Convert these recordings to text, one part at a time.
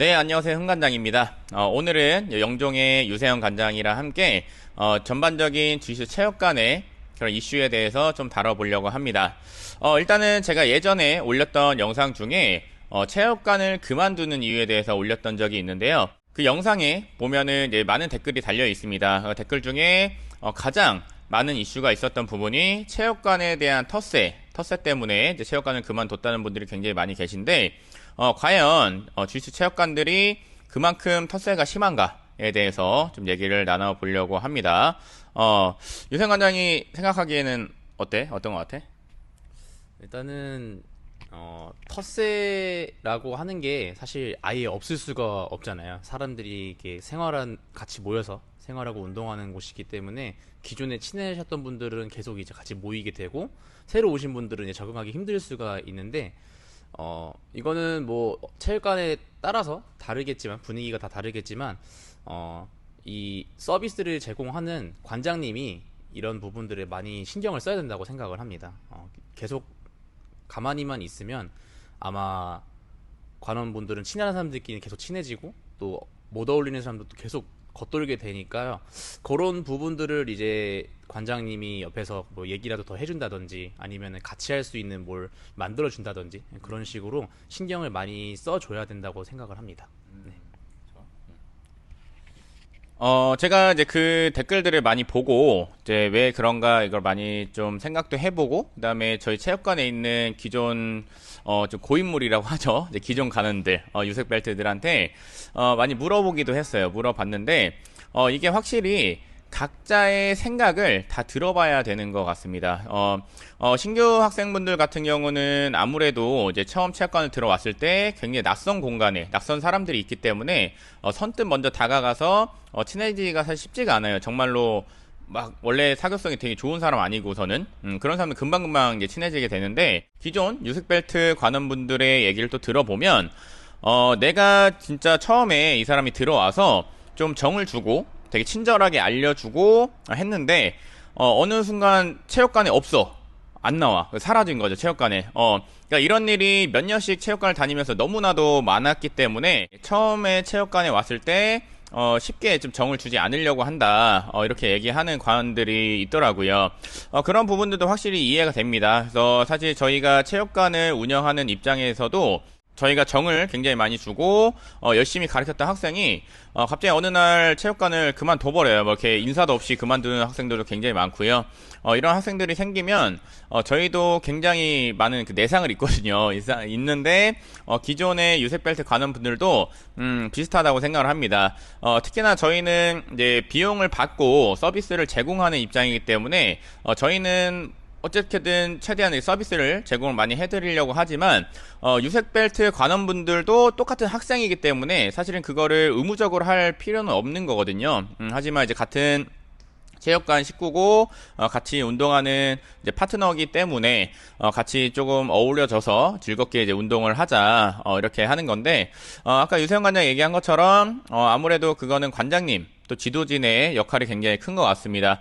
네, 안녕하세요. 흥관장입니다. 오늘은 영종의 유세영 관장이랑 함께 전반적인 주식 체육관의 그런 이슈에 대해서 좀 다뤄보려고 합니다. 일단은 제가 예전에 올렸던 영상 중에 체육관을 그만두는 이유에 대해서 올렸던 적이 있는데요. 그 영상에 보면은 이제 많은 댓글이 달려 있습니다. 댓글 중에 가장 많은 이슈가 있었던 부분이 체육관에 대한 텃세 때문에 이제 체육관을 그만뒀다는 분들이 굉장히 많이 계신데, 과연 주식 체육관들이 그만큼 텃세가 심한가에 대해서 좀 얘기를 나눠보려고 합니다. 유생 관장이 생각하기에는 어때? 어떤 것 같아? 일단은 텃세라고 하는 게 사실 아예 없을 수가 없잖아요. 사람들이 이렇게 같이 모여서 생활하고 운동하는 곳이기 때문에 기존에 친해졌던 분들은 계속 이제 같이 모이게 되고, 새로 오신 분들은 이제 적응하기 힘들 수가 있는데, 이거는 뭐 체육관에 따라서 다르겠지만, 분위기가 다 다르겠지만, 이 서비스를 제공하는 관장님이 이런 부분들에 많이 신경을 써야 된다고 생각을 합니다. 계속 가만히만 있으면 아마 관원분들은 친한 사람들끼리 계속 친해지고, 또 못 어울리는 사람들도 계속 겉돌게 되니까요. 그런 부분들을 이제 관장님이 옆에서 뭐 얘기라도 더 해준다든지, 아니면 같이 할 수 있는 뭘 만들어준다든지, 그런 식으로 신경을 많이 써줘야 된다고 생각을 합니다. 네. 제가 이제 그 댓글들을 많이 보고, 이제 왜 그런가 이걸 많이 좀 생각도 해보고, 그 다음에 저희 체육관에 있는 기존, 좀 고인물이라고 하죠. 이제 기존 가는들, 유색벨트들한테, 많이 물어보기도 했어요. 물어봤는데, 이게 확실히 각자의 생각을 다 들어봐야 되는 것 같습니다. 신규 학생분들 같은 경우는 아무래도 이제 처음 체육관을 들어왔을 때 굉장히 낯선 공간에 낯선 사람들이 있기 때문에 선뜻 먼저 다가가서 친해지기가 사실 쉽지가 않아요. 정말로 막 원래 사교성이 되게 좋은 사람 아니고서는 그런 사람은 금방금방 이제 친해지게 되는데, 기존 유색벨트 관원분들의 얘기를 또 들어보면 내가 진짜 처음에 이 사람이 들어와서 좀 정을 주고 되게 친절하게 알려주고 했는데, 어느 순간 체육관에 없어. 안 나와. 사라진 거죠, 체육관에. 그러니까 이런 일이 몇 년씩 체육관을 다니면서 너무나도 많았기 때문에, 처음에 체육관에 왔을 때, 쉽게 좀 정을 주지 않으려고 한다. 이렇게 얘기하는 관원들이 있더라고요. 그런 부분들도 확실히 이해가 됩니다. 그래서 사실 저희가 체육관을 운영하는 입장에서도 저희가 정을 굉장히 많이 주고 열심히 가르쳤던 학생이 갑자기 어느 날 체육관을 그만둬버려요. 뭐 이렇게 인사도 없이 그만두는 학생들도 굉장히 많고요. 이런 학생들이 생기면 저희도 굉장히 많은 그 내상을 입거든요. 있는데 기존의 유색벨트 관원분들도 비슷하다고 생각을 합니다. 특히나 저희는 이제 비용을 받고 서비스를 제공하는 입장이기 때문에 저희는 어쨌든 최대한 서비스를 제공을 많이 해드리려고 하지만, 유색벨트 관원분들도 똑같은 학생이기 때문에 사실은 그거를 의무적으로 할 필요는 없는 거거든요. 하지만 이제 같은 체육관 식구고 같이 운동하는 이제 파트너이기 때문에 같이 조금 어울려져서 즐겁게 이제 운동을 하자, 이렇게 하는 건데, 아까 유세영 관장 얘기한 것처럼 아무래도 그거는 관장님 또 지도진의 역할이 굉장히 큰 것 같습니다.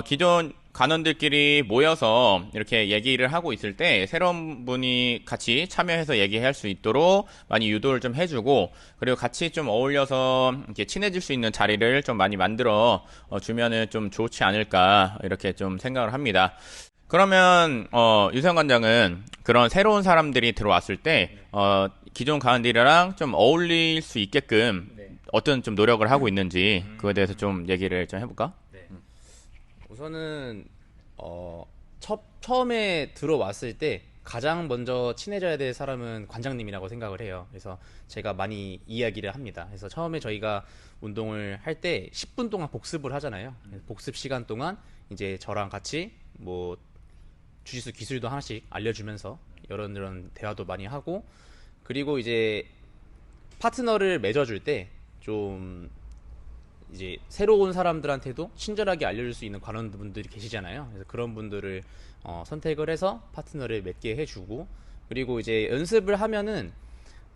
기존 관원들끼리 모여서 이렇게 얘기를 하고 있을 때 새로운 분이 같이 참여해서 얘기할 수 있도록 많이 유도를 좀 해주고, 그리고 같이 좀 어울려서 이렇게 친해질 수 있는 자리를 좀 많이 만들어 주면은 좀 좋지 않을까, 이렇게 좀 생각을 합니다. 그러면 유세영 관장은 그런 새로운 사람들이 들어왔을 때 기존 관원들이랑 좀 어울릴 수 있게끔 어떤 좀 노력을 하고 있는지, 그거에 대해서 좀 얘기를 좀 해볼까? 우선은 처음에 들어왔을 때 가장 먼저 친해져야 될 사람은 관장님이라고 생각을 해요. 그래서 제가 많이 이야기를 합니다. 그래서 처음에 저희가 운동을 할 때 10분 동안 복습을 하잖아요. 복습 시간 동안 이제 저랑 같이 뭐 주짓수 기술도 하나씩 알려주면서 이런 대화도 많이 하고, 그리고 이제 파트너를 맺어줄 때좀 이제 새로 온 사람들한테도 친절하게 알려줄 수 있는 관원분들이 계시잖아요. 그래서 그런 분들을 선택을 해서 파트너를 맺게 해주고, 그리고 이제 연습을 하면은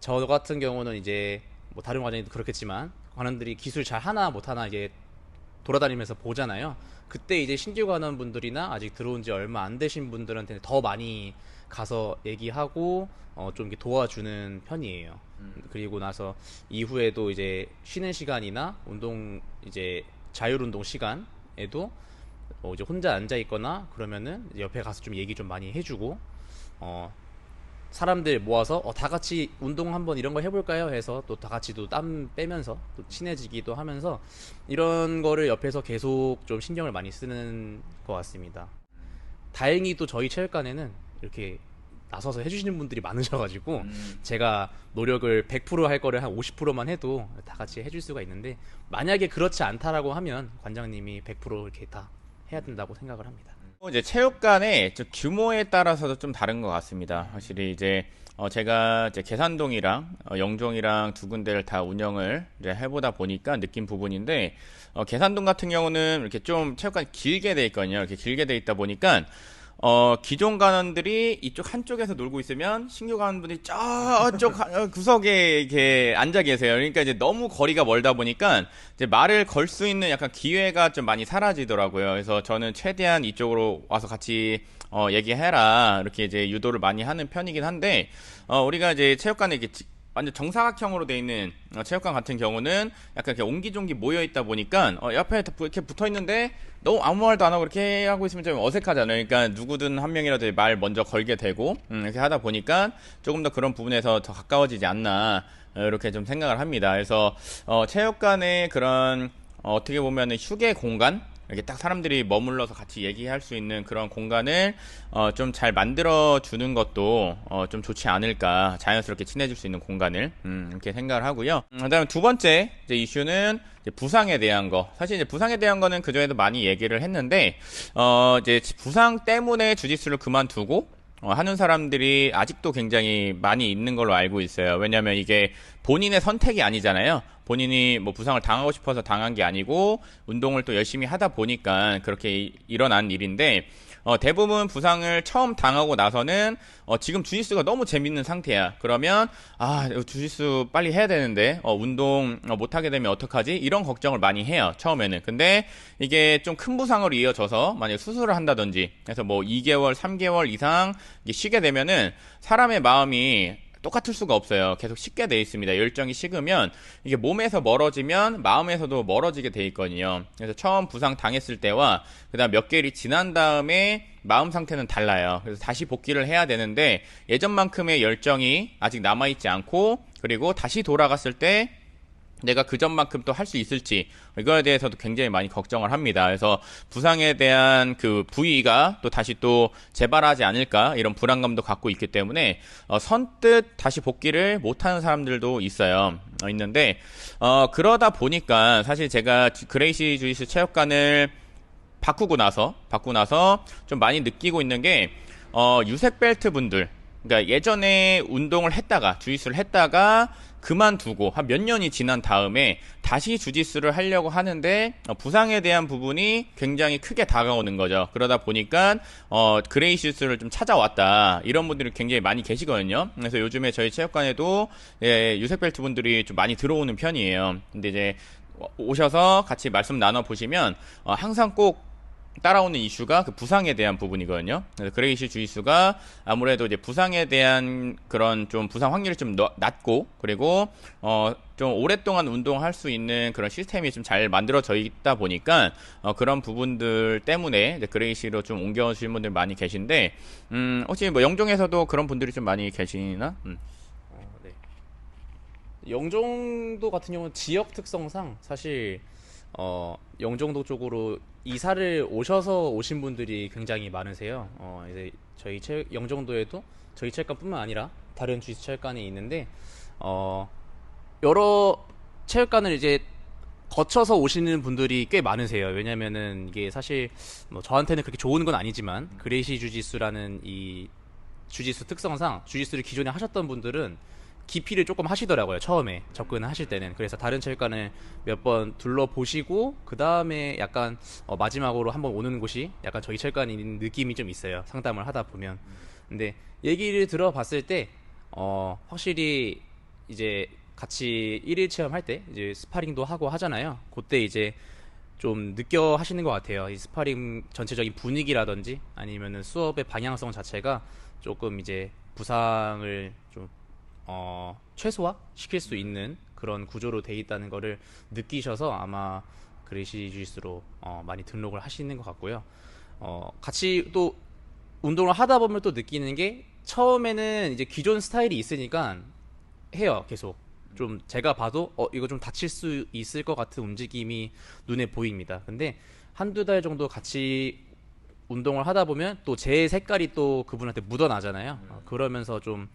저 같은 경우는 이제 뭐 다른 과정도 그렇겠지만 관원들이 기술 잘 하나 못 하나 이게 돌아다니면서 보잖아요. 그때 이제 신규 간원분들이나 아직 들어온 지 얼마 안 되신 분들한테는 더 많이 가서 얘기하고 좀 이렇게 도와주는 편이에요. 그리고 나서 이후에도 이제 쉬는 시간이나 운동 이제 자율운동 시간에도 이제 혼자 앉아 있거나 그러면은 옆에 가서 좀 얘기 좀 많이 해주고 사람들 모아서 다 같이 운동 한번 이런 거 해볼까요? 해서 또 다 같이 또 땀 빼면서 또 친해지기도 하면서 이런 거를 옆에서 계속 좀 신경을 많이 쓰는 것 같습니다. 다행히 또 저희 체육관에는 이렇게 나서서 해주시는 분들이 많으셔가지고 제가 노력을 100%할 거를 한 50%만 해도 다 같이 해줄 수가 있는데 만약에 그렇지 않다라고 하면 관장님이 100% 이렇게 다 해야 된다고 생각을 합니다. 이제 체육관의 좀 규모에 따라서도 좀 다른 것 같습니다. 확실히 이제 제가 이제 계산동이랑 영종이랑 두 군데를 다 운영을 이제 해보다 보니까 느낀 부분인데 계산동 같은 경우는 이렇게 좀 체육관이 길게 돼 있거든요. 이렇게 길게 돼 있다 보니까 기존 간원들이 이쪽 한쪽에서 놀고 있으면 신규 간원분들이 저쪽 구석에 이렇게 앉아 계세요. 그러니까 이제 너무 거리가 멀다 보니까 이제 말을 걸 수 있는 약간 기회가 좀 많이 사라지더라고요. 그래서 저는 최대한 이쪽으로 와서 같이 얘기해라 이렇게 이제 유도를 많이 하는 편이긴 한데 우리가 이제 체육관에 이렇게 완전 정사각형으로 돼 있는 체육관 같은 경우는 약간 이렇게 옹기종기 모여 있다 보니까 옆에 이렇게 붙어 있는데 너무 아무 말도 안 하고 이렇게 하고 있으면 좀 어색하잖아요. 그러니까 누구든 한 명이라도 말 먼저 걸게 되고 이렇게 하다 보니까 조금 더 그런 부분에서 더 가까워지지 않나 이렇게 좀 생각을 합니다. 그래서 체육관의 그런 어떻게 보면은 휴게 공간 이렇게 딱 사람들이 머물러서 같이 얘기할 수 있는 그런 공간을 좀 잘 만들어 주는 것도 좀 좋지 않을까. 자연스럽게 친해질 수 있는 공간을 이렇게 생각을 하고요. 그다음에 두 번째 이제 이슈는 이제 부상에 대한 거. 사실 이제 부상에 대한 거는 그전에도 많이 얘기를 했는데 이제 부상 때문에 주짓수를 그만두고 하는 사람들이 아직도 굉장히 많이 있는 걸로 알고 있어요. 왜냐하면 이게 본인의 선택이 아니잖아요. 본인이 뭐 부상을 당하고 싶어서 당한 게 아니고 운동을 또 열심히 하다 보니까 그렇게 일어난 일인데 대부분 부상을 처음 당하고 나서는 지금 주짓수가 너무 재밌는 상태야. 그러면 주짓수 빨리 해야 되는데 운동 못 하게 되면 어떡하지? 이런 걱정을 많이 해요. 처음에는. 근데 이게 좀 큰 부상으로 이어져서 만약에 수술을 한다든지 해서 뭐 2개월, 3개월 이상 쉬게 되면은 사람의 마음이 똑같을 수가 없어요. 계속 식게 돼 있습니다. 열정이 식으면 이게 몸에서 멀어지면 마음에서도 멀어지게 돼 있거든요. 그래서 처음 부상 당했을 때와 그다음 몇 개월이 지난 다음에 마음 상태는 달라요. 그래서 다시 복귀를 해야 되는데 예전만큼의 열정이 아직 남아있지 않고 그리고 다시 돌아갔을 때 내가 그 전만큼 또 할 수 있을지 이거에 대해서도 굉장히 많이 걱정을 합니다. 그래서 부상에 대한 그 부위가 또 다시 또 재발하지 않을까 이런 불안감도 갖고 있기 때문에 선뜻 다시 복귀를 못하는 사람들도 있어요. 있는데 그러다 보니까 사실 제가 그레이시 주짓수 체육관을 바꾸고 나서 좀 많이 느끼고 있는 게 유색 벨트 분들 그러니까 예전에 운동을 했다가 주짓수를 했다가 그만두고 한 몇 년이 지난 다음에 다시 주짓수를 하려고 하는데 부상에 대한 부분이 굉장히 크게 다가오는 거죠. 그러다 보니까 그레이시스를 좀 찾아왔다 이런 분들이 굉장히 많이 계시거든요. 그래서 요즘에 저희 체육관에도 유색벨트 분들이 좀 많이 들어오는 편이에요. 근데 이제 오셔서 같이 말씀 나눠 보시면 항상 꼭 따라오는 이슈가 그 부상에 대한 부분이거든요. 그래서 그레이시 주짓수가 아무래도 이제 부상에 대한 그런 좀 부상 확률이 좀 낮고 그리고 좀 오랫동안 운동할 수 있는 그런 시스템이 좀 잘 만들어져 있다 보니까 그런 부분들 때문에 이제 그레이시로 좀 옮겨오시는 분들 많이 계신데 혹시 뭐 영종에서도 그런 분들이 좀 많이 계시나? 네. 영종도 같은 경우는 지역 특성상 사실 영종도 쪽으로 이사를 오셔서 오신 분들이 굉장히 많으세요. 이제 저희 영종도에도 저희 체육관뿐만 아니라 다른 주짓수 체육관이 있는데 여러 체육관을 이제 거쳐서 오시는 분들이 꽤 많으세요. 왜냐면은 이게 사실 뭐 저한테는 그렇게 좋은 건 아니지만 그레이시 주짓수라는 이 주짓수 특성상 주짓수를 기존에 하셨던 분들은 기피를 조금 하시더라고요. 처음에 접근을 하실 때는. 그래서 다른 체육관을 몇 번 둘러보시고 그 다음에 약간 마지막으로 한번 오는 곳이 약간 저희 체육관이 있는 느낌이 좀 있어요. 상담을 하다 보면. 근데 얘기를 들어봤을 때 확실히 이제 같이 1일 체험할 때 이제 스파링도 하고 하잖아요. 그때 이제 좀 느껴 하시는 것 같아요. 이 스파링 전체적인 분위기라든지 아니면은 수업의 방향성 자체가 조금 이제 부상을 좀 최소화 시킬 수 있는 그런 구조로 돼 있다는 거를 느끼셔서 아마 그레이시 주짓수로 많이 등록을 하시는 것 같고요. 같이 또 운동을 하다 보면 또 느끼는 게 처음에는 이제 기존 스타일이 있으니까 해요, 계속. 좀 제가 봐도 이거 좀 다칠 수 있을 것 같은 움직임이 눈에 보입니다. 근데 한두 달 정도 같이 운동을 하다 보면 또 제 색깔이 또 그분한테 묻어나잖아요. 그러면서 좀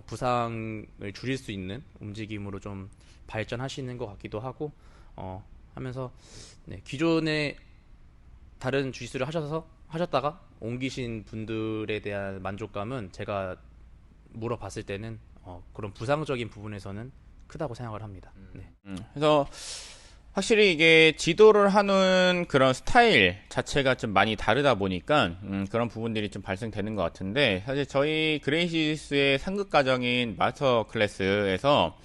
부상을 줄일 수 있는 움직임으로 좀 발전하시는 것 같기도 하고 하면서 네, 기존에 다른 주짓수를 하셨다가 옮기신 분들에 대한 만족감은 제가 물어봤을 때는 그런 부상적인 부분에서는 크다고 생각을 합니다. 네. 그래서 확실히 이게 지도를 하는 그런 스타일 자체가 좀 많이 다르다 보니까 그런 부분들이 좀 발생되는 것 같은데, 사실 저희 그레이시스의 상급 과정인 마스터 클래스에서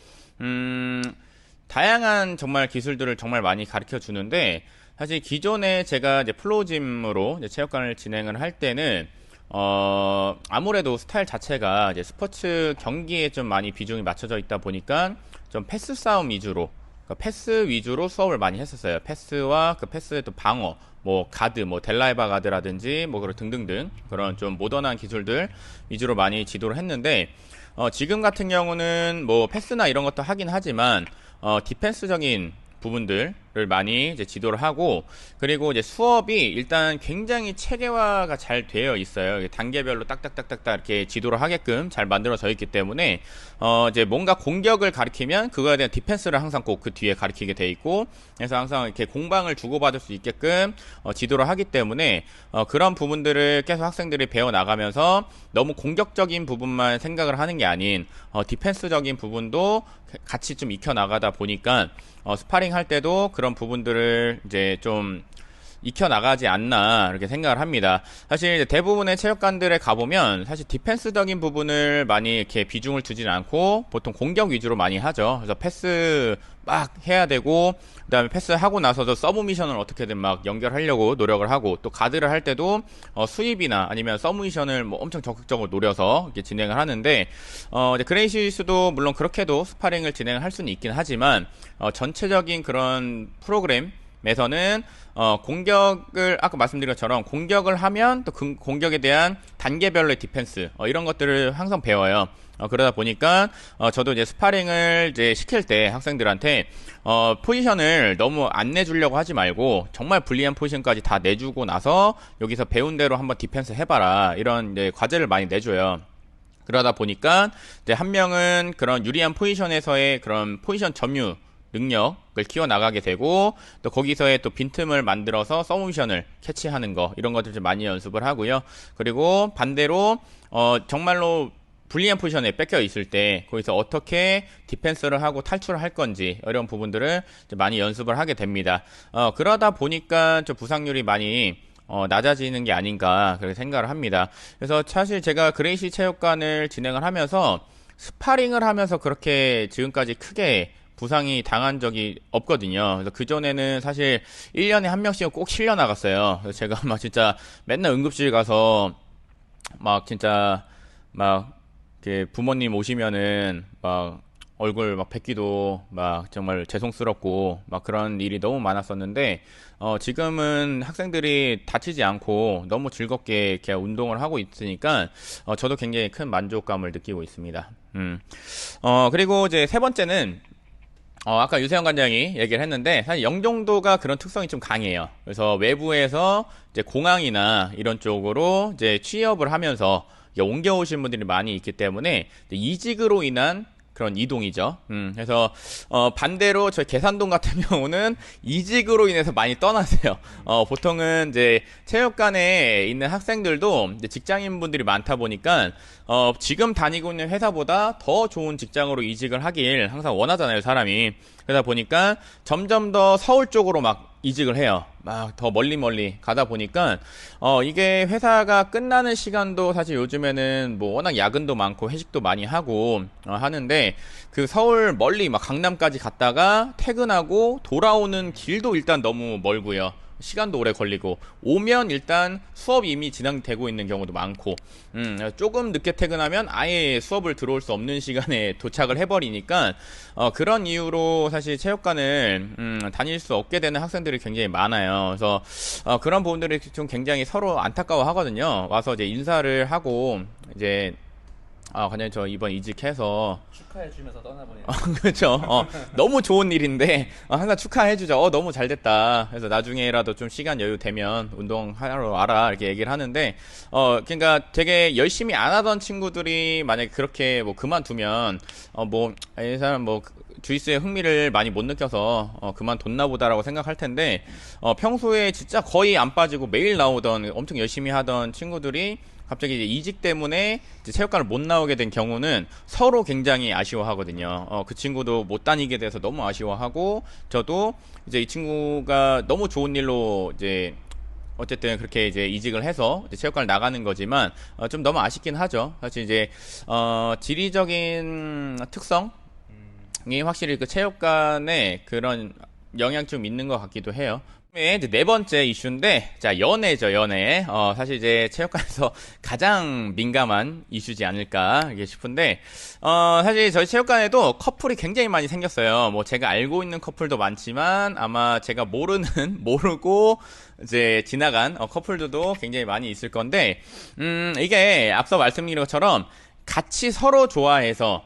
다양한 정말 기술들을 정말 많이 가르쳐 주는데, 사실 기존에 제가 이제 플로우짐으로 이제 체육관을 진행을 할 때는 아무래도 스타일 자체가 이제 스포츠 경기에 좀 많이 비중이 맞춰져 있다 보니까 좀 패스 싸움 위주로, 그러니까 패스 위주로 수업을 많이 했었어요. 패스와 그 패스의 또 방어, 뭐 가드, 뭐 델라이바 가드라든지 뭐 그런 등등등 그런 좀 모던한 기술들 위주로 많이 지도를 했는데, 지금 같은 경우는 뭐 패스나 이런 것도 하긴 하지만 디펜스적인 부분들을 많이 이제 지도를 하고, 그리고 이제 수업이 일단 굉장히 체계화가 잘 되어 있어요. 단계별로 딱딱딱딱딱 이렇게 지도를 하게끔 잘 만들어져 있기 때문에 이제 뭔가 공격을 가리키면 그거에 대한 디펜스를 항상 꼭 그 뒤에 가리키게 돼 있고, 그래서 항상 이렇게 공방을 주고받을 수 있게끔 지도를 하기 때문에 그런 부분들을 계속 학생들이 배워 나가면서 너무 공격적인 부분만 생각을 하는 게 아닌 디펜스적인 부분도 같이 좀 익혀 나가다 보니까 스파링 할 때도 그런 부분들을 이제 좀 익혀 나가지 않나 이렇게 생각을 합니다. 사실 대부분의 체육관들에 가보면 사실 디펜스적인 부분을 많이 이렇게 비중을 두지는 않고 보통 공격 위주로 많이 하죠. 그래서 패스 막 해야 되고, 그 다음에 패스하고 나서도 서브미션을 어떻게든 막 연결하려고 노력을 하고, 또 가드를 할 때도 수입이나 아니면 서브미션을 뭐 엄청 적극적으로 노려서 이렇게 진행을 하는데, 이제 그레이시스도 물론 그렇게도 스파링을 진행을 할 수는 있긴 하지만 전체적인 그런 프로그램에서는 공격을 아까 말씀드린 것처럼 공격을 하면 또 그 공격에 대한 단계별로의 디펜스 이런 것들을 항상 배워요. 그러다 보니까 저도 이제 스파링을 이제 시킬 때 학생들한테 포지션을 너무 안 내주려고 하지 말고 정말 불리한 포지션까지 다 내주고 나서 여기서 배운 대로 한번 디펜스 해봐라, 이런 이제 과제를 많이 내줘요. 그러다 보니까 이제 한 명은 그런 유리한 포지션에서의 그런 포지션 점유 능력을 키워나가게 되고, 또 거기서의 또 빈틈을 만들어서 서브미션을 캐치하는 거, 이런 것들 좀 많이 연습을 하고요. 그리고 반대로 정말로 불리한 포지션에 뺏겨 있을 때 거기서 어떻게 디펜스를 하고 탈출을 할 건지 이런 부분들을 많이 연습을 하게 됩니다. 그러다 보니까 좀 부상률이 많이 낮아지는 게 아닌가 그렇게 생각을 합니다. 그래서 사실 제가 그레이시 체육관을 진행을 하면서 스파링을 하면서 그렇게 지금까지 크게 부상이 당한 적이 없거든요. 그래서 그전에는 사실 1년에 한 명씩은 꼭 실려 나갔어요. 그래서 제가 막 진짜 맨날 응급실 가서 막 진짜 막 이렇게 부모님 오시면은 막 얼굴 막 뵙기도 막 정말 죄송스럽고 막 그런 일이 너무 많았었는데, 지금은 학생들이 다치지 않고 너무 즐겁게 이렇게 운동을 하고 있으니까 저도 굉장히 큰 만족감을 느끼고 있습니다. 그리고 이제 세 번째는 아까 유세영 관장이 얘기를 했는데, 사실 영종도가 그런 특성이 좀 강해요. 그래서 외부에서 이제 공항이나 이런 쪽으로 이제 취업을 하면서 옮겨오신 분들이 많이 있기 때문에 이직으로 인한 그런 이동이죠. 그래서 반대로 저희 계산동 같은 경우는 이직으로 인해서 많이 떠나세요. 보통은 이제 체육관에 있는 학생들도 이제 직장인분들이 많다 보니까 지금 다니고 있는 회사보다 더 좋은 직장으로 이직을 하길 항상 원하잖아요, 사람이. 그러다 보니까 점점 더 서울 쪽으로 막 이직을 해요. 막 더 멀리 가다 보니까 이게 회사가 끝나는 시간도 사실 요즘에는 뭐 워낙 야근도 많고 회식도 많이 하고 하는데 그 서울 멀리 막 강남까지 갔다가 퇴근하고 돌아오는 길도 일단 너무 멀고요. 시간도 오래 걸리고 오면 일단 수업이 이미 진행되고 있는 경우도 많고 조금 늦게 퇴근하면 아예 수업을 들어올 수 없는 시간에 도착을 해버리니까 그런 이유로 사실 체육관을 다닐 수 없게 되는 학생들이 굉장히 많아요. 그래서 그런 부분들이 좀 굉장히 서로 안타까워 하거든요. 와서 이제 인사를 하고 이제 관장님 저 이번 이직해서 축하해주면서 떠나보내는. 그렇죠. 너무 좋은 일인데 항상 축하해주죠. 너무 잘 됐다. 그래서 나중에라도 좀 시간 여유 되면 운동하러 와라 이렇게 얘기를 하는데 그러니까 되게 열심히 안 하던 친구들이 만약에 그렇게 뭐 그만두면 뭐 이 사람 뭐 주짓수에 흥미를 많이 못 느껴서 그만뒀나 보다라고 생각할 텐데 평소에 진짜 거의 안 빠지고 매일 나오던 엄청 열심히 하던 친구들이 갑자기 이제 이직 때문에 이제 체육관을 못 나오게 된 경우는 서로 굉장히 아쉬워하거든요. 그 친구도 못 다니게 돼서 너무 아쉬워하고 저도 이제 이 친구가 너무 좋은 일로 이제 어쨌든 그렇게 이제 이직을 해서 이제 체육관을 나가는 거지만 좀 너무 아쉽긴 하죠. 사실 이제 지리적인 특성이 확실히 그 체육관에 그런 영향 좀 있는 것 같기도 해요. 이제 네 번째 이슈인데, 자, 연애죠, 연애. 사실 이제 체육관에서 가장 민감한 이슈지 않을까, 이게 싶은데, 사실 저희 체육관에도 커플이 굉장히 많이 생겼어요. 뭐 제가 알고 있는 커플도 많지만, 아마 제가 모르고, 이제 지나간 커플들도 굉장히 많이 있을 건데, 이게 앞서 말씀드린 것처럼 같이 서로 좋아해서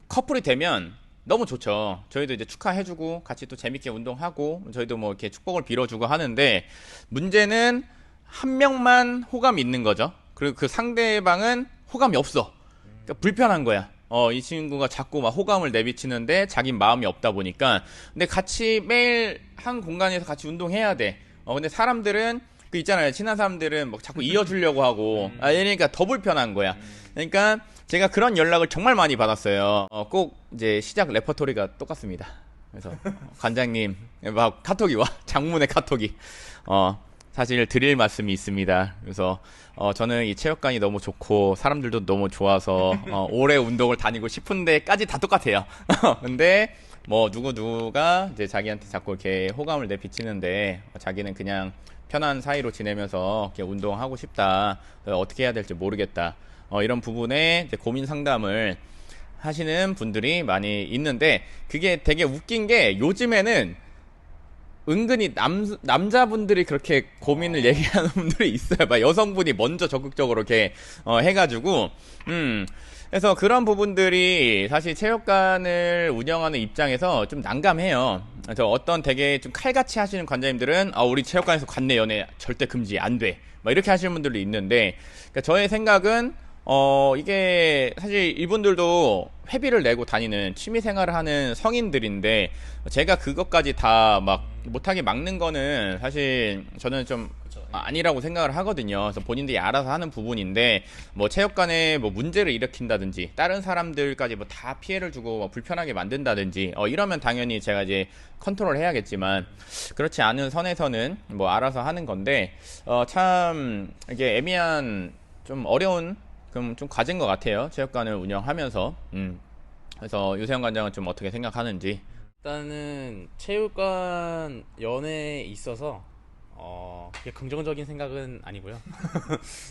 커플이 되면 너무 좋죠. 저희도 이제 축하해주고 같이 또 재밌게 운동하고 저희도 뭐 이렇게 축복을 빌어주고 하는데 문제는 한 명만 호감이 있는 거죠. 그리고 그 상대방은 호감이 없어. 그러니까 불편한 거야. 이 친구가 자꾸 막 호감을 내비치는데 자기 마음이 없다 보니까 근데 같이 매일 한 공간에서 같이 운동해야 돼. 근데 사람들은 그 있잖아요. 친한 사람들은 막 자꾸 이어주려고 하고 그러니까 더 불편한 거야. 그러니까 제가 그런 연락을 정말 많이 받았어요. 꼭 이제 시작 레퍼토리가 똑같습니다. 그래서 관장님 막 카톡이 와. 장문의 카톡이 사실 드릴 말씀이 있습니다. 그래서 저는 이 체육관이 너무 좋고 사람들도 너무 좋아서 오래 운동을 다니고 싶은데까지 다 똑같아요. 근데 뭐 누가 이제 자기한테 자꾸 이렇게 호감을 내비치는데 자기는 그냥 편한 사이로 지내면서 이렇게 운동하고 싶다. 어떻게 해야 될지 모르겠다. 이런 부분에 이제 고민 상담을 하시는 분들이 많이 있는데 그게 되게 웃긴 게 요즘에는 은근히 남자분들이 그렇게 고민을 얘기하는 분들이 있어요. 막 여성분이 먼저 적극적으로 이렇게 해가지고 그래서 그런 부분들이 사실 체육관을 운영하는 입장에서 좀 난감해요. 그래서 어떤 되게 좀 칼같이 하시는 관장님들은 우리 체육관에서 관내 연애 절대 금지 안 돼. 막 이렇게 하시는 분들도 있는데 그러니까 저의 생각은 이게 사실 이분들도 회비를 내고 다니는 취미 생활을 하는 성인들인데 제가 그것까지 다 막 못하게 막는 거는 사실 저는 좀 아니라고 생각을 하거든요. 그래서 본인들이 알아서 하는 부분인데 뭐 체육관에 뭐 문제를 일으킨다든지 다른 사람들까지 뭐 다 피해를 주고 뭐 불편하게 만든다든지 이러면 당연히 제가 이제 컨트롤 해야겠지만 그렇지 않은 선에서는 뭐 알아서 하는 건데 참 이게 애매한 좀 어려운 좀 과제인 것 같아요. 체육관을 운영하면서. 그래서 유세영 관장은 좀 어떻게 생각하는지. 일단은 체육관 연애에 있어서 그게 긍정적인 생각은 아니고요.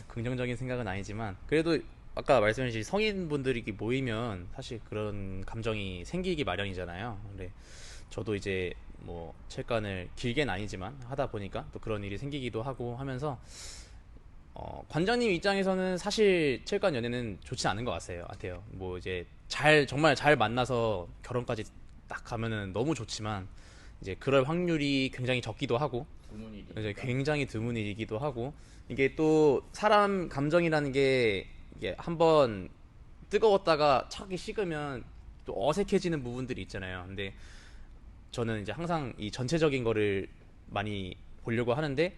긍정적인 생각은 아니지만 그래도 아까 말씀하신 성인분들이 모이면 사실 그런 감정이 생기기 마련이잖아요. 근데 저도 이제 뭐 체육관을 길게는 아니지만 하다 보니까 또 그런 일이 생기기도 하고 하면서 관장님 입장에서는 사실 체육관 연애는 좋지 않은 것 같아요. 뭐 이제 정말 잘 만나서 결혼까지 딱 가면은 너무 좋지만 이제 그럴 확률이 굉장히 적기도 하고 이제 굉장히 드문 일이기도 하고 이게 또 사람 감정이라는 게 이게 한번 뜨거웠다가 차기 식으면 또 어색해지는 부분들이 있잖아요. 근데 저는 이제 항상 이 전체적인 거를 많이 보려고 하는데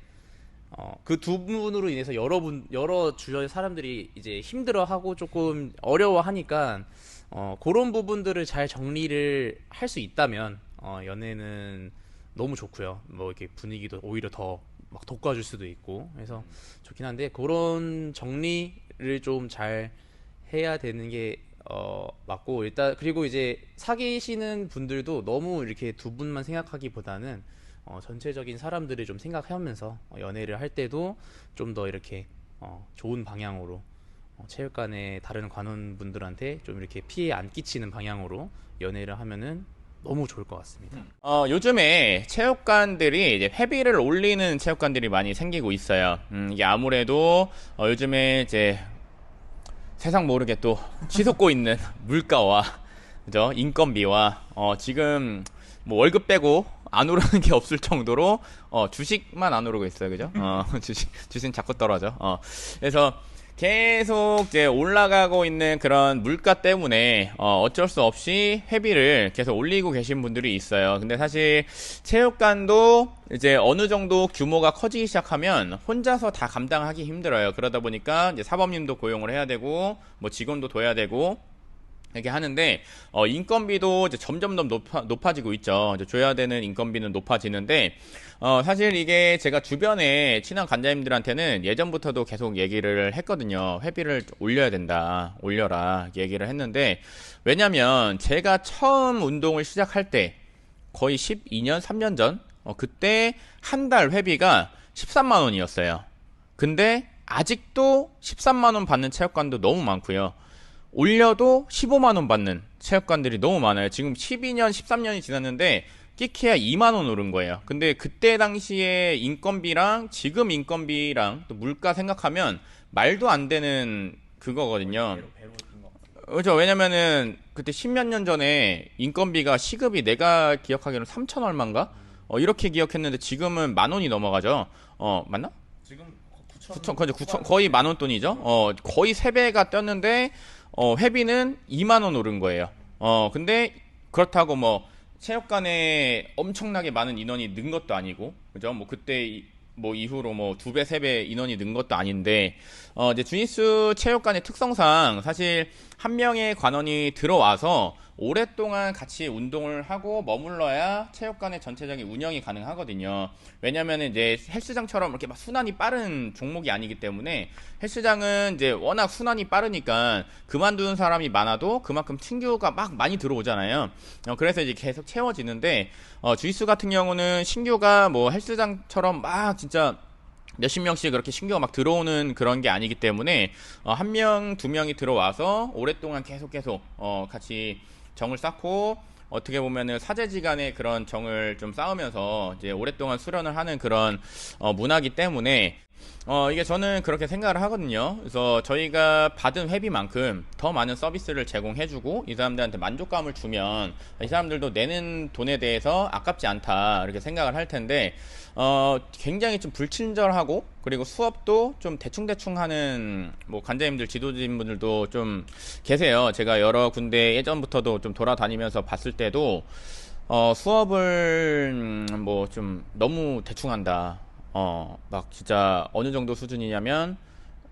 그 두 분으로 인해서 여러 주변 사람들이 이제 힘들어하고 조금 어려워하니까 그런 부분들을 잘 정리를 할 수 있다면 연애는 너무 좋고요. 뭐 이렇게 분위기도 오히려 더 막 돋궈줄 수도 있고 해서 좋긴 한데 그런 정리를 좀 잘 해야 되는 게 맞고 일단 그리고 이제 사귀시는 분들도 너무 이렇게 두 분만 생각하기보다는 전체적인 사람들을 좀 생각하면서 연애를 할 때도 좀 더 이렇게 좋은 방향으로 체육관의 다른 관원분들한테 좀 이렇게 피해 안 끼치는 방향으로 연애를 하면은 너무 좋을 것 같습니다. 요즘에 체육관들이 이제 회비를 올리는 체육관들이 많이 생기고 있어요. 이게 아무래도 요즘에 이제 세상 모르게 또 치솟고 있는 물가와 그죠? 인건비와 지금 뭐 월급 빼고 안 오르는 게 없을 정도로 주식만 안 오르고 있어요. 그죠? 주식은 자꾸 떨어져. 그래서 계속 이제 올라가고 있는 그런 물가 때문에 어쩔 수 없이 회비를 계속 올리고 계신 분들이 있어요. 근데 사실 체육관도 이제 어느 정도 규모가 커지기 시작하면 혼자서 다 감당하기 힘들어요. 그러다 보니까 이제 사범님도 고용을 해야 되고 뭐 직원도 둬야 되고 이렇게 하는데 인건비도 이제 점점 더 높아지고 있죠. 이제 줘야 되는 인건비는 높아지는데 사실 이게 제가 주변에 친한 간자님들한테는 예전부터도 계속 얘기를 했거든요. 회비를 올려야 된다, 올려라 얘기를 했는데 왜냐면 제가 처음 운동을 시작할 때 거의 12년, 3년 전 그때 한 달 회비가 13만 원이었어요. 근데 아직도 13만 원 받는 체육관도 너무 많고요. 올려도 15만 원 받는 체육관들이 너무 많아요. 지금 12년, 13년이 지났는데 끼케야 2만 원 오른 거예요. 근데 그때 당시에 인건비랑 지금 인건비랑 또 물가 생각하면 말도 안 되는 그거거든요. 그렇죠. 왜냐면은 그때 10몇 년 전에 인건비가 시급이 내가 기억하기로는 3천 얼마인가? 이렇게 기억했는데 지금은 만 원이 넘어가죠. 맞나? 지금 9천, 거의 만 원 돈이죠. 거의 3배가 뛰었는데, 회비는 2만 원 오른 거예요. 근데 그렇다고 뭐, 체육관에 엄청나게 많은 인원이 는 것도 아니고, 그죠? 뭐 그때 뭐 이후로 뭐 2배, 3배 인원이 는 것도 아닌데, 이제 주짓수 체육관의 특성상 사실 한 명의 관원이 들어와서 오랫동안 같이 운동을 하고 머물러야 체육관의 전체적인 운영이 가능하거든요. 왜냐면 이제 헬스장처럼 이렇게 막 순환이 빠른 종목이 아니기 때문에 헬스장은 이제 워낙 순환이 빠르니까 그만두는 사람이 많아도 그만큼 신규가 막 많이 들어오잖아요. 그래서 이제 계속 채워지는데 주짓수 같은 경우는 신규가 뭐 헬스장처럼 막 진짜 몇십 명씩 그렇게 신규가 막 들어오는 그런 게 아니기 때문에 한 명, 두 명이 들어와서 오랫동안 계속 같이 정을 쌓고 어떻게 보면은 사제지간의 그런 정을 좀 쌓으면서 이제 오랫동안 수련을 하는 그런 문화기 때문에 이게 저는 그렇게 생각을 하거든요. 그래서 저희가 받은 회비만큼 더 많은 서비스를 제공해주고 이 사람들한테 만족감을 주면 이 사람들도 내는 돈에 대해서 아깝지 않다 이렇게 생각을 할 텐데 굉장히 좀 불친절하고 그리고 수업도 좀 대충대충 하는 뭐 관장님들 지도진분들도 좀 계세요. 제가 여러 군데 예전부터도 좀 돌아다니면서 봤을 때도 수업을 뭐 좀 너무 대충 한다. 막 진짜 어느 정도 수준이냐면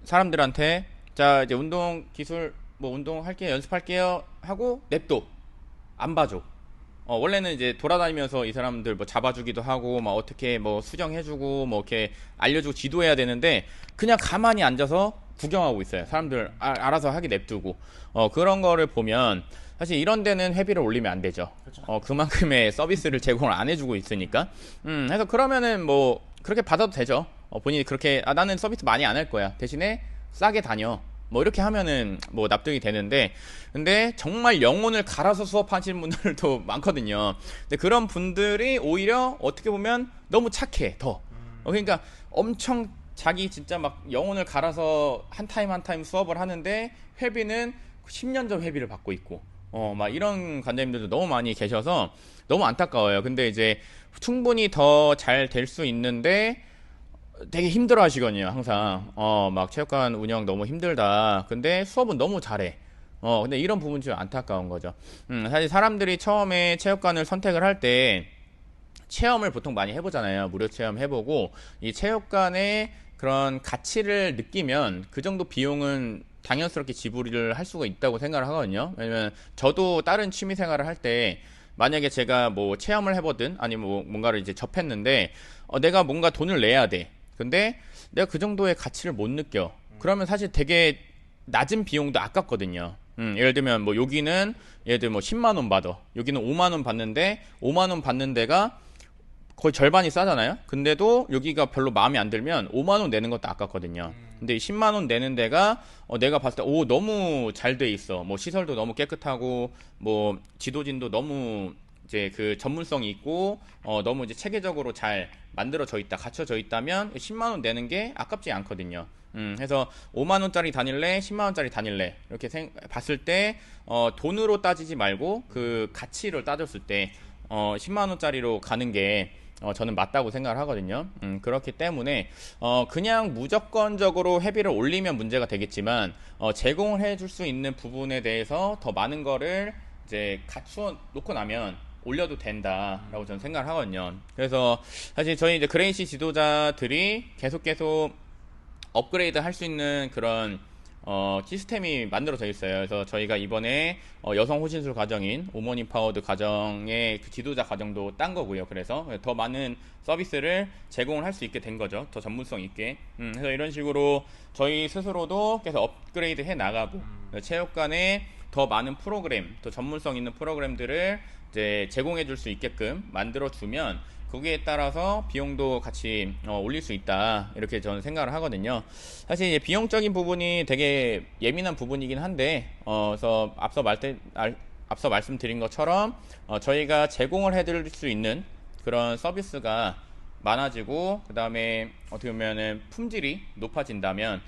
사람들한테 자 이제 운동 기술 뭐 운동할게요 연습할게요 하고 냅둬 안 봐줘. 원래는 이제 돌아다니면서 이 사람들 뭐 잡아주기도 하고 막 어떻게 뭐 수정해주고 뭐 이렇게 알려주고 지도해야 되는데 그냥 가만히 앉아서 구경하고 있어요. 사람들 알아서 하게 냅두고 그런 거를 보면 사실 이런 데는 회비를 올리면 안 되죠. 그만큼의 서비스를 제공을 안 해주고 있으니까. 그래서 그러면은 뭐 그렇게 받아도 되죠. 본인이 그렇게 나는 서비스 많이 안 할 거야. 대신에 싸게 다녀. 뭐 이렇게 하면은 뭐 납득이 되는데 근데 정말 영혼을 갈아서 수업하시는 분들도 많거든요. 근데 그런 분들이 오히려 어떻게 보면 너무 착해 더. 그러니까 엄청 자기 진짜 막 영혼을 갈아서 한 타임 한 타임 수업을 하는데 회비는 10년 전 회비를 받고 있고 막 이런 관장님들도 너무 많이 계셔서 너무 안타까워요. 근데 이제 충분히 더 잘 될 수 있는데 되게 힘들어 하시거든요, 항상. 막 체육관 운영 너무 힘들다. 근데 수업은 너무 잘해. 근데 이런 부분이 좀 안타까운 거죠. 사실 사람들이 처음에 체육관을 선택을 할 때 체험을 보통 많이 해보잖아요. 무료 체험 해보고 이 체육관의 그런 가치를 느끼면 그 정도 비용은 당연스럽게 지불을 할 수가 있다고 생각을 하거든요. 왜냐면 저도 다른 취미 생활을 할 때 만약에 제가 뭐 체험을 해보든 아니면 뭐 뭔가를 이제 접했는데 내가 뭔가 돈을 내야 돼. 근데 내가 그 정도의 가치를 못 느껴. 그러면 사실 되게 낮은 비용도 아깝거든요. 예를 들면 뭐 여기는 예를 들면 뭐 10만 원 받아. 여기는 5만 원 받는데 5만 원 받는 데가 거의 절반이 싸잖아요. 근데도 여기가 별로 마음에 안 들면 5만 원 내는 것도 아깝거든요. 근데 10만 원 내는 데가 내가 봤을 때 오 너무 잘 돼 있어. 뭐 시설도 너무 깨끗하고 뭐 지도진도 너무 이제 그 전문성이 있고 너무 이제 체계적으로 잘 만들어져 있다, 갖춰져 있다면 10만 원 내는 게 아깝지 않거든요. 해서 5만 원짜리 다닐래, 10만 원짜리 다닐래 이렇게 봤을 때 돈으로 따지지 말고 그 가치를 따졌을 때 10만 원짜리로 가는 게 저는 맞다고 생각을 하거든요. 그렇기 때문에 그냥 무조건적으로 회비를 올리면 문제가 되겠지만 제공을 해줄 수 있는 부분에 대해서 더 많은 거를 이제 갖추어 놓고 나면 올려도 된다라고 저는 생각을 하거든요. 그래서 사실 저희 이제 그레이시 지도자들이 계속 업그레이드 할 수 있는 그런 시스템이 만들어져 있어요. 그래서 저희가 이번에 여성 호신술 과정인 오머니 파워드 과정의 그 지도자 과정도 딴 거고요. 그래서 더 많은 서비스를 제공을 할 수 있게 된 거죠. 더 전문성 있게. 그래서 이런 식으로 저희 스스로도 계속 업그레이드 해 나가고 체육관에 더 많은 프로그램, 더 전문성 있는 프로그램들을 이제 제공해 줄 수 있게끔 만들어 주면 거기에 따라서 비용도 같이 올릴 수 있다 이렇게 저는 생각을 하거든요. 사실 이제 비용적인 부분이 되게 예민한 부분이긴 한데 그래서 앞서 말씀드린 것처럼 저희가 제공을 해드릴 수 있는 그런 서비스가 많아지고 그 다음에 어떻게 보면은 품질이 높아진다면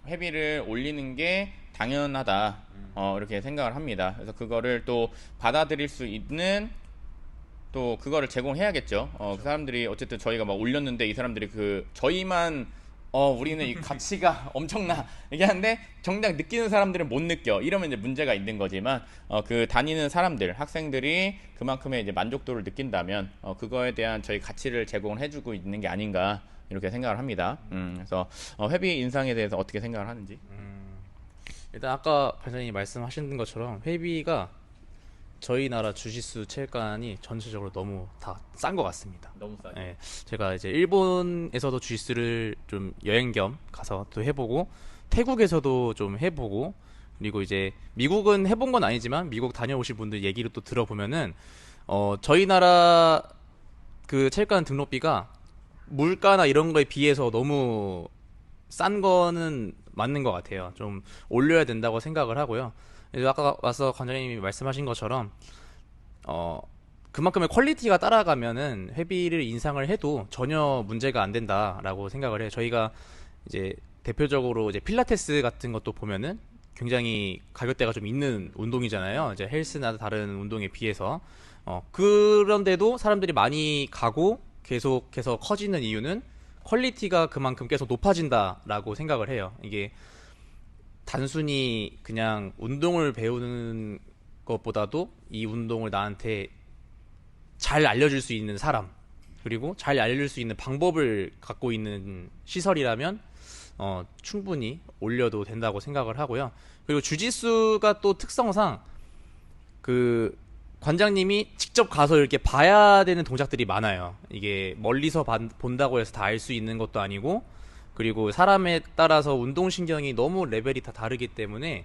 회비를 올리는 게 당연하다 이렇게 생각을 합니다. 그래서 그거를 또 받아들일 수 있는 또 그거를 제공해야겠죠. 그 사람들이 어쨌든 저희가 막 올렸는데 이 사람들이 그 저희만 우리는 이 가치가 엄청나 얘기하는데 정작 느끼는 사람들은 못 느껴. 이러면 이제 문제가 있는 거지만 그 다니는 사람들, 학생들이 그만큼의 이제 만족도를 느낀다면 그거에 대한 저희 가치를 제공을 해주고 있는 게 아닌가 이렇게 생각을 합니다. 그래서 회비 인상에 대해서 어떻게 생각을 하는지. 일단 아까 반장님이 말씀하신 것처럼 회비가 저희 나라 주짓수 체육관이 전체적으로 너무 다 싼 것 같습니다. 너무 싸죠. 예, 제가 이제 일본에서도 주짓수를 좀 여행 겸 가서 또 해보고 태국에서도 좀 해보고 그리고 이제 미국은 해본 건 아니지만 미국 다녀오신 분들 얘기를 또 들어보면은 저희 나라 그 체육관 등록비가 물가나 이런 거에 비해서 너무 싼 거는 맞는 것 같아요. 좀 올려야 된다고 생각을 하고요. 아까 와서 관장님이 말씀하신 것처럼 그만큼의 퀄리티가 따라가면은 회비를 인상을 해도 전혀 문제가 안 된다라고 생각을 해요. 저희가 이제 대표적으로 이제 필라테스 같은 것도 보면은 굉장히 가격대가 좀 있는 운동이잖아요. 이제 헬스나 다른 운동에 비해서 그런데도 사람들이 많이 가고 계속해서 커지는 이유는 퀄리티가 그만큼 계속 높아진다라고 생각을 해요. 이게 단순히 그냥 운동을 배우는 것보다도 이 운동을 나한테 잘 알려줄 수 있는 사람 그리고 잘 알려줄 수 있는 방법을 갖고 있는 시설이라면 충분히 올려도 된다고 생각을 하고요. 그리고 주짓수가 또 특성상 그 관장님이 직접 가서 이렇게 봐야 되는 동작들이 많아요. 이게 멀리서 본다고 해서 다 알 수 있는 것도 아니고 그리고 사람에 따라서 운동신경이 너무 레벨이 다 다르기 때문에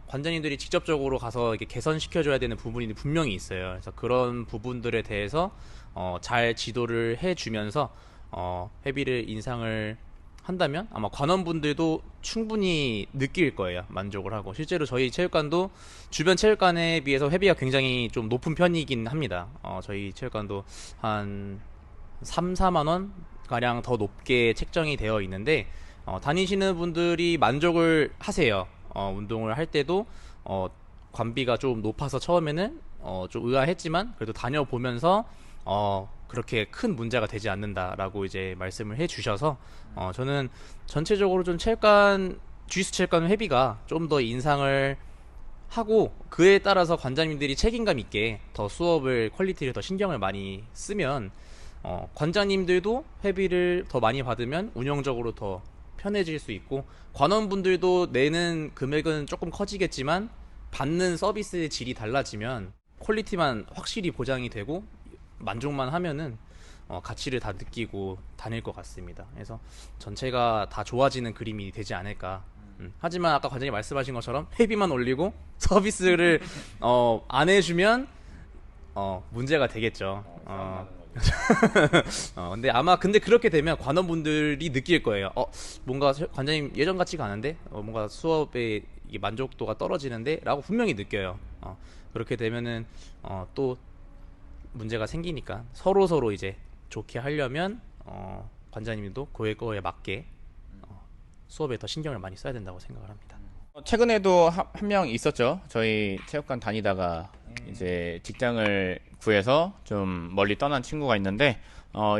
관장님들이 직접적으로 가서 이렇게 개선시켜줘야 되는 부분이 분명히 있어요. 그래서 그런 부분들에 대해서 잘 지도를 해주면서 회비를 인상을 한다면 아마 관원분들도 충분히 느낄 거예요. 만족을 하고 실제로 저희 체육관도 주변 체육관에 비해서 회비가 굉장히 좀 높은 편이긴 합니다. 저희 체육관도 한 3, 4만 원 가량 더 높게 책정이 되어 있는데 다니시는 분들이 만족을 하세요. 운동을 할 때도 관비가 좀 높아서 처음에는 좀 의아했지만 그래도 다녀보면서 그렇게 큰 문제가 되지 않는다라고 이제 말씀을 해주셔서 저는 전체적으로 좀 주짓수 체육관 회비가 좀 더 인상을 하고 그에 따라서 관장님들이 책임감 있게 더 수업을 퀄리티를 더 신경을 많이 쓰면 관장님들도 회비를 더 많이 받으면 운영적으로 더 편해질 수 있고 관원분들도 내는 금액은 조금 커지겠지만 받는 서비스의 질이 달라지면 퀄리티만 확실히 보장이 되고 만족만 하면은 가치를 다 느끼고 다닐 것 같습니다. 그래서 전체가 다 좋아지는 그림이 되지 않을까. 하지만 아까 관장님 말씀하신 것처럼 회비만 올리고 서비스를 안 해주면 문제가 되겠죠. 근데 아마 그렇게 되면 관원분들이 느낄 거예요. 뭔가 관장님 예전 같지가 않은데 뭔가 수업의 이게 만족도가 떨어지는데 라고 분명히 느껴요. 그렇게 되면은 또 문제가 생기니까 서로 이제 좋게 하려면 관장님도 그거에 맞게 수업에 더 신경을 많이 써야 된다고 생각을 합니다. 최근에도 한 명 있었죠. 저희 체육관 다니다가 이제 직장을 구해서 좀 멀리 떠난 친구가 있는데,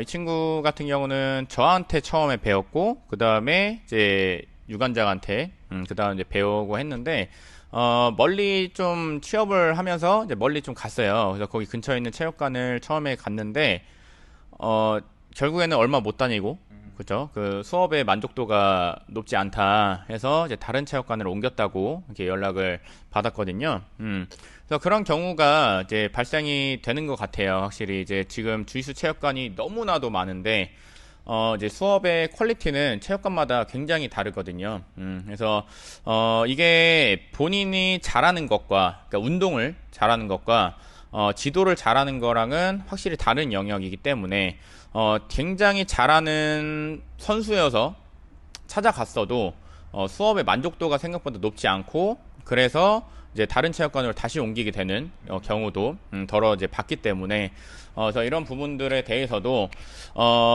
이 친구 같은 경우는 저한테 처음에 배웠고, 그 다음에 이제 유관장한테, 그 다음에 이제 배우고 했는데, 멀리 좀 취업을 하면서 이제 멀리 좀 갔어요. 그래서 거기 근처에 있는 체육관을 처음에 갔는데, 결국에는 얼마 못 다니고, 그죠? 그 수업의 만족도가 높지 않다 해서 이제 다른 체육관으로 옮겼다고 이렇게 연락을 받았거든요. 그래서 그런 경우가 이제 발생이 되는 것 같아요. 확실히 이제 지금 주짓수 체육관이 너무나도 많은데, 이제 수업의 퀄리티는 체육관마다 굉장히 다르거든요. 그래서, 이게 본인이 잘하는 것과, 그러니까 운동을 잘하는 것과, 지도를 잘하는 거랑은 확실히 다른 영역이기 때문에, 굉장히 잘하는 선수여서 찾아갔어도, 수업의 만족도가 생각보다 높지 않고, 그래서 이제 다른 체육관으로 다시 옮기게 되는 경우도 더러 이제 봤기 때문에, 그래서 이런 부분들에 대해서도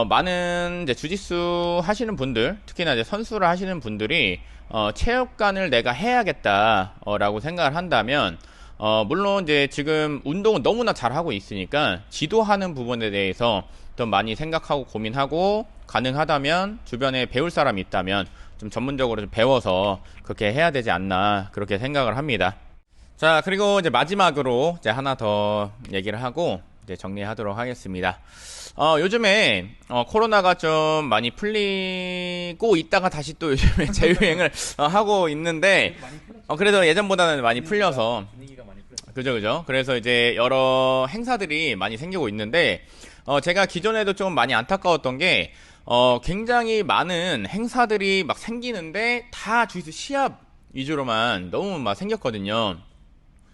많은 이제 주짓수 하시는 분들, 특히나 이제 선수를 하시는 분들이 체육관을 내가 해야겠다라고 생각을 한다면, 물론 이제 지금 운동은 너무나 잘하고 있으니까 지도하는 부분에 대해서 좀 많이 생각하고 고민하고, 가능하다면 주변에 배울 사람이 있다면 좀 전문적으로 좀 배워서 그렇게 해야 되지 않나, 그렇게 생각을 합니다. 자, 그리고 이제 마지막으로 이제 하나 더 얘기를 하고 이제 정리하도록 하겠습니다. 요즘에 코로나가 좀 많이 풀리고 있다가 다시 또 요즘에 재유행을 하고 있는데, 그래도 예전보다는 많이 풀려서, 그죠. 그래서 이제 여러 행사들이 많이 생기고 있는데, 제가 기존에도 좀 많이 안타까웠던 게, 굉장히 많은 행사들이 막 생기는데 다 주짓수 시합 위주로만 너무 막 생겼거든요.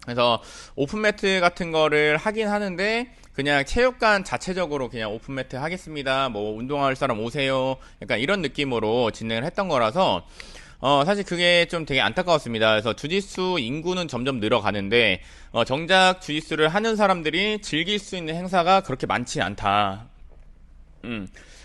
그래서 오픈매트 같은 거를 하긴 하는데, 그냥 체육관 자체적으로 그냥 오픈매트 하겠습니다, 뭐 운동할 사람 오세요, 약간 이런 느낌으로 진행을 했던 거라서 사실 그게 좀 되게 안타까웠습니다. 그래서 주짓수 인구는 점점 늘어가는데 정작 주짓수를 하는 사람들이 즐길 수 있는 행사가 그렇게 많지 않다.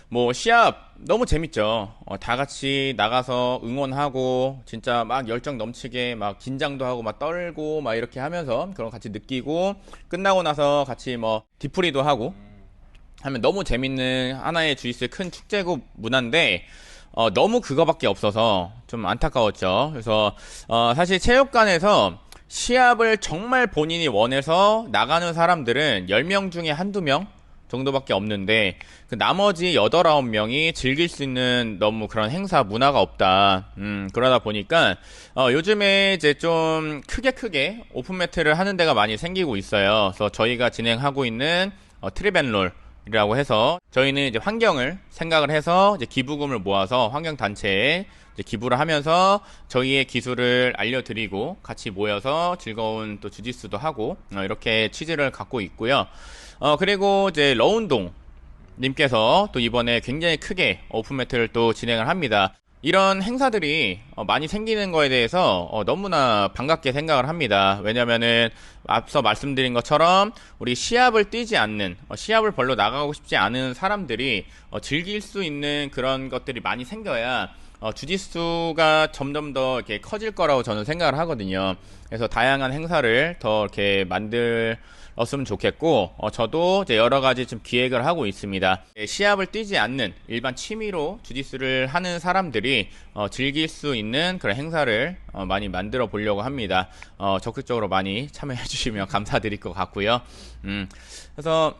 뭐 시합 너무 재밌죠. 다 같이 나가서 응원하고 진짜 막 열정 넘치게 막 긴장도 하고 막 떨고 막 이렇게 하면서 그런 거 같이 느끼고, 끝나고 나서 같이 뭐 뒤풀이도 하고 하면 너무 재밌는 하나의 주짓수의 큰 축제고 문화인데, 너무 그거밖에 없어서 좀 안타까웠죠. 그래서 사실 체육관에서 시합을 정말 본인이 원해서 나가는 사람들은 10명 중에 한두 명 정도밖에 없는데, 그 나머지 8, 9명이 즐길 수 있는 너무 그런 행사 문화가 없다. 그러다 보니까 요즘에 이제 좀 크게 오픈매트를 하는 데가 많이 생기고 있어요. 그래서 저희가 진행하고 있는 트립앤롤 이라고 해서, 저희는 이제 환경을 생각을 해서 이제 기부금을 모아서 환경단체에 이제 기부를 하면서 저희의 기술을 알려드리고 같이 모여서 즐거운 또 주짓수도 하고 이렇게 취지를 갖고 있고요. 그리고 이제 러운동 님께서 또 이번에 굉장히 크게 오픈매트를 또 진행을 합니다. 이런 행사들이 많이 생기는 거에 대해서 너무나 반갑게 생각을 합니다. 왜냐면은 앞서 말씀드린 것처럼 우리 시합을 뛰지 않는, 시합을 별로 나가고 싶지 않은 사람들이 즐길 수 있는 그런 것들이 많이 생겨야 주짓수가 점점 더 이렇게 커질 거라고 저는 생각을 하거든요. 그래서 다양한 행사를 더 이렇게 만들었으면 좋겠고, 저도 이제 여러 가지 좀 기획을 하고 있습니다. 시합을 뛰지 않는 일반 취미로 주짓수를 하는 사람들이 즐길 수 있는 그런 행사를 많이 만들어 보려고 합니다. 적극적으로 많이 참여해 주시면 감사드릴 것 같고요. 그래서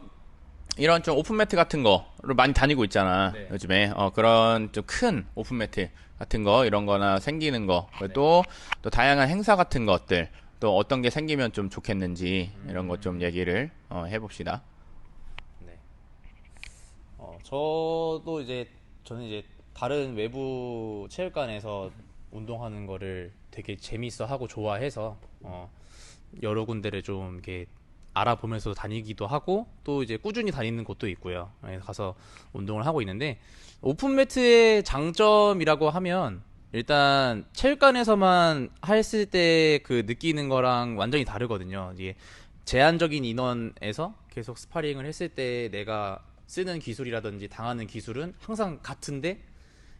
이런 좀 오픈매트 같은 거를 많이 다니고 있잖아. 네. 요즘에 그런 좀 큰 오픈매트 같은 거, 이런 거나 생기는 거, 또 다양한 행사 같은 것들 또 어떤 게 생기면 좀 좋겠는지 이런 것 좀 얘기를 해봅시다. 네. 저도 이제 저는 이제 다른 외부 체육관에서 운동하는 거를 되게 재밌어 하고 좋아해서 여러 군데를 좀 이렇게 알아보면서 다니기도 하고 또 이제 꾸준히 다니는 곳도 있고요. 예, 가서 운동을 하고 있는데 오픈 매트의 장점이라고 하면 일단 체육관에서만 했을 때 그 느끼는 거랑 완전히 다르거든요. 이게 제한적인 인원에서 계속 스파링을 했을 때 내가 쓰는 기술이라든지 당하는 기술은 항상 같은데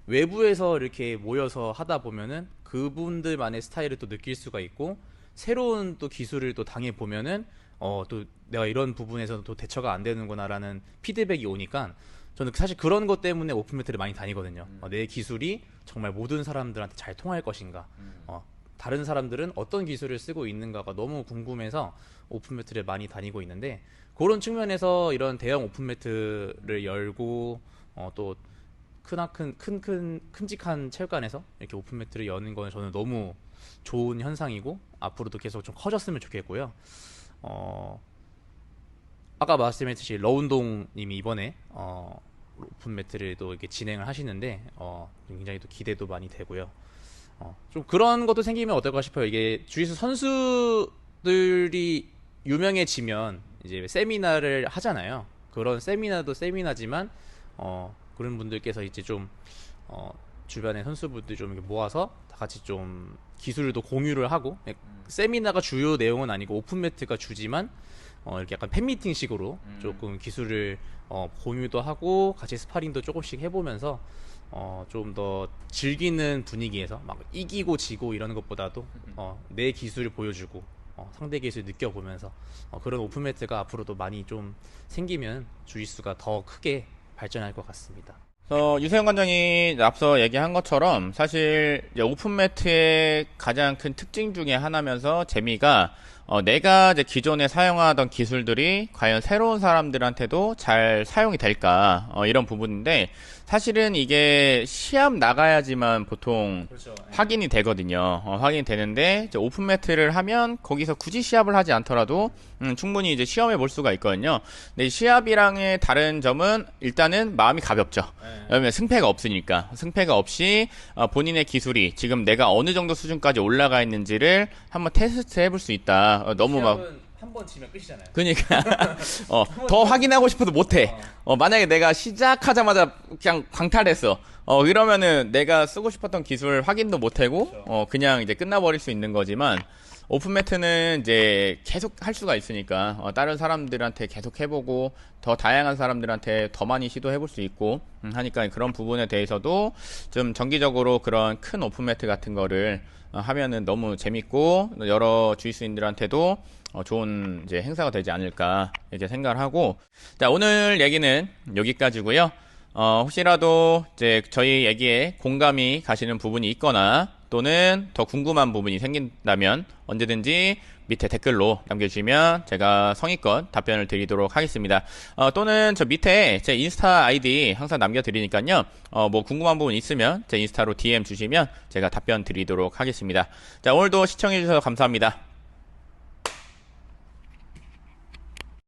외부에서 이렇게 모여서 하다 보면은 그분들만의 스타일을 또 느낄 수가 있고 새로운 또 기술을 또 당해 보면은 또 내가 이런 부분에서는 또 대처가 안 되는구나라는 피드백이 오니까 저는 사실 그런 것 때문에 오픈매트를 많이 다니거든요. 내 기술이 정말 모든 사람들한테 잘 통할 것인가, 다른 사람들은 어떤 기술을 쓰고 있는가가 너무 궁금해서 오픈매트를 많이 다니고 있는데 그런 측면에서 이런 대형 오픈매트를 열고 또 큼직한 체육관에서 이렇게 오픈매트를 여는 건 저는 너무 좋은 현상이고 앞으로도 계속 좀 커졌으면 좋겠고요. 아까 말씀했듯이 러운동님이 이번에 오픈매트를 또 이렇게 진행을 하시는데 굉장히 또 기대도 많이 되고요. 좀 그런 것도 생기면 어떨까 싶어요. 이게 주짓수 선수들이 유명해지면 이제 세미나를 하잖아요. 그런 세미나도 세미나지만 그런 분들께서 이제 좀 주변의 선수분들 좀 이렇게 모아서 다 같이 좀 기술도 공유를 하고 세미나가 주요 내용은 아니고 오픈매트가 주지만 이렇게 약간 팬미팅식으로 조금 기술을 공유도 하고 같이 스파링도 조금씩 해보면서 좀 더 즐기는 분위기에서 막 이기고 지고 이러는 것보다도 내 기술을 보여주고 상대 기술 느껴보면서 그런 오픈매트가 앞으로도 많이 좀 생기면 주짓수가 더 크게 발전할 것 같습니다. 유세영 관장이 앞서 얘기한 것처럼 사실 이제 오픈매트의 가장 큰 특징 중에 하나면서 재미가 내가 이제 기존에 사용하던 기술들이 과연 새로운 사람들한테도 잘 사용이 될까 이런 부분인데 사실은 이게 시합 나가야지만 보통 그렇죠. 확인이 되거든요. 확인이 되는데 이제 오픈매트를 하면 거기서 굳이 시합을 하지 않더라도 충분히 이제 시험해 볼 수가 있거든요. 근데 시합이랑의 다른 점은 일단은 마음이 가볍죠. 왜냐면 승패가 없으니까 승패가 없이 본인의 기술이 지금 내가 어느 정도 수준까지 올라가 있는지를 한번 테스트 해볼 수 있다. 너무 막 한 번 지면 끝이잖아요. 그러니까 더 확인하고 싶어도 못해. 만약에 내가 시작하자마자 그냥 광탈했어. 이러면은 내가 쓰고 싶었던 기술 확인도 못하고 그냥 이제 끝나버릴 수 있는 거지만 오픈매트는 이제 계속 할 수가 있으니까 다른 사람들한테 계속 해보고 더 다양한 사람들한테 더 많이 시도해볼 수 있고 하니까 그런 부분에 대해서도 좀 정기적으로 그런 큰 오픈매트 같은 거를 하면은 너무 재밌고 여러 주짓수인들한테도 좋은 이제 행사가 되지 않을까 이렇게 생각을 하고 자 오늘 얘기는 여기까지고요. 혹시라도 이제 저희 얘기에 공감이 가시는 부분이 있거나 또는 더 궁금한 부분이 생긴다면 언제든지 밑에 댓글로 남겨주시면 제가 성의껏 답변을 드리도록 하겠습니다. 또는 저 밑에 제 인스타 아이디 항상 남겨드리니까요. 뭐 궁금한 부분 있으면 제 인스타로 DM 주시면 제가 답변 드리도록 하겠습니다. 자 오늘도 시청해주셔서 감사합니다.